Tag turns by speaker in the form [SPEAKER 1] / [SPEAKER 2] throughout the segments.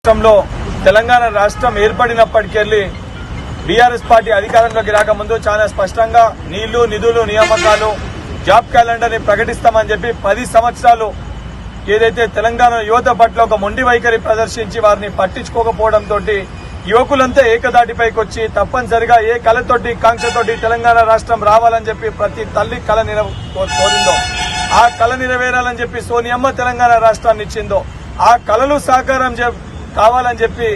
[SPEAKER 1] రాష్ట్రంలో తెలంగాణ రాష్ట్రం ఏర్పడినప్పటికెళ్లి BRS party అధికారంలోకి రాకముందు చాలా స్పష్టంగా నీళ్లు నిధులు నియామకాలు జాబ్ క్యాలెండర్ ని ప్రకటిస్తామని చెప్పి 10 సంవత్సరాలు ఏదైతే తెలంగాణ యువత పట్ల ఒక మొండి వైఖరి ప్రదర్శించి వారిని పట్టించుకోకపోవడంతో యువకులంతా ఏకదాటిపైకి వచ్చి తప్పనిసరిగా ఏ కళతోటి కాంక్షతోటి తెలంగాణ రాష్ట్రం రావాలని చెప్పి ప్రతి తల్లి కళ కోరిందో ఆ కళ నెరవేరాలని చెప్పి సోనియమ్మ తెలంగాణ రాష్ట్రాన్ని ఇచ్చిందో ఆ కళలు సాకారం కావాలని చెప్పి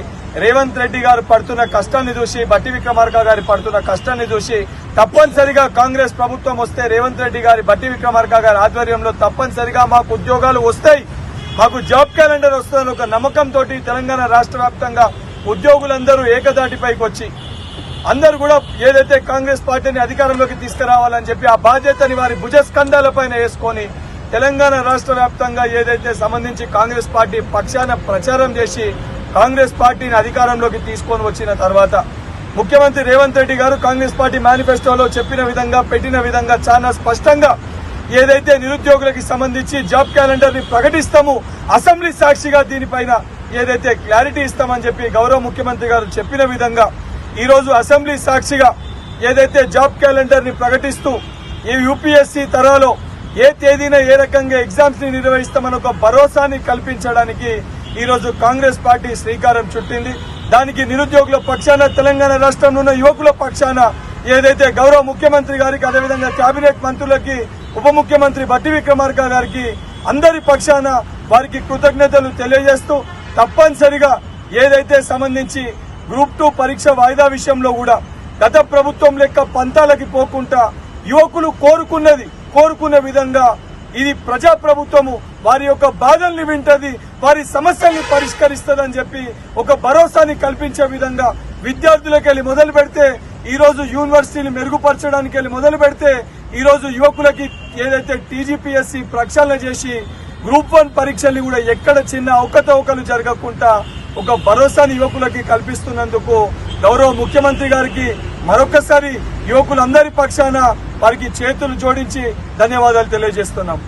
[SPEAKER 1] రేవంత్ రెడ్డి గారు పడుతున్న కష్టాన్ని చూసి బట్టి విక్రమార్క గారి పడుతున్న కష్టాన్ని చూసి తప్పనిసరిగా కాంగ్రెస్ ప్రభుత్వం వస్తే రేవంత్ రెడ్డి గారి బట్టి విక్రమార్క గారి ఆధ్వర్యంలో తప్పనిసరిగా మాకు ఉద్యోగాలు వస్తాయి, మాకు జాబ్ క్యాలెండర్ వస్తుందని ఒక నమ్మకంతో తెలంగాణ రాష్ట్ర వ్యాప్తంగా ఉద్యోగులందరూ ఏకదాటిపైకి వచ్చి అందరూ కూడా ఏదైతే కాంగ్రెస్ పార్టీని అధికారంలోకి తీసుకురావాలని చెప్పి ఆ బాధ్యతని వారి భుజస్కంధాలపైన వేసుకొని తెలంగాణ రాష్ట్ర వ్యాప్తంగా ఏదైతే సంబంధించి కాంగ్రెస్ పార్టీ పక్షాన ప్రచారం చేసి కాంగ్రెస్ పార్టీని అధికారంలోకి తీసుకొని వచ్చిన తర్వాత ముఖ్యమంత్రి రేవంత్ రెడ్డి గారు కాంగ్రెస్ పార్టీ మేనిఫెస్టోలో చెప్పిన విధంగా పెట్టిన విధంగా చాలా స్పష్టంగా ఏదైతే నిరుద్యోగులకి సంబంధించి జాబ్ క్యాలెండర్ ని ప్రకటిస్తాము, అసెంబ్లీ సాక్షిగా దీనిపైన ఏదైతే క్లారిటీ ఇస్తామని చెప్పి గౌరవ ముఖ్యమంత్రి గారు చెప్పిన విధంగా ఈ రోజు అసెంబ్లీ సాక్షిగా ఏదైతే జాబ్ క్యాలెండర్ ని ప్రకటిస్తూ ఈ యూపీఎస్సీ తరాలో ఏ తేదీన ఏ రకంగా ఎగ్జామ్స్ ని నిర్వహిస్తామని ఒక భరోసాని కల్పించడానికి ఈ రోజు కాంగ్రెస్ పార్టీ శ్రీకారం చుట్టింది. దానికి నిరుద్యోగుల పక్షాన తెలంగాణ రాష్ట్రంలో ఉన్న యువకుల పక్షాన ఏదైతే గౌరవ ముఖ్యమంత్రి గారికి అదేవిధంగా కేబినెట్ మంత్రులకి ఉప ముఖ్యమంత్రి బట్టి విక్రమార్క గారికి అందరి పక్షాన వారికి కృతజ్ఞతలు తెలియజేస్తూ తప్పనిసరిగా ఏదైతే సంబంధించి గ్రూప్ 2 పరీక్ష వాయిదా విషయంలో కూడా గత ప్రభుత్వం లెక్క పంతాలకి పోకుండా యువకులు కోరుకునే విధంగా ఇది ప్రజాప్రభుత్వము వారి యొక్క బాధల్ని వింటది, వారి సమస్యల్ని పరిష్కరిస్తుందని చెప్పి ఒక భరోసాని కల్పించే విధంగా విద్యార్థులకు వెళ్ళి మొదలు పెడితే ఈ రోజు యూనివర్సిటీని మెరుగుపరచడానికి వెళ్ళి మొదలు పెడితే ఈ రోజు యువకులకి ఏదైతే టీజీపీఎస్సీ ప్రక్షాళన చేసి గ్రూప్ 1 పరీక్షల్ని కూడా ఎక్కడ చిన్న అవకతవకలు జరగకుండా ఒక భరోసాని యువకులకి కల్పిస్తున్నందుకు గౌరవ ముఖ్యమంత్రి గారికి మరొకసారి యువకులందరి పక్షాన వారికి చేతులు జోడించి ధన్యవాదాలు తెలియజేస్తున్నాం.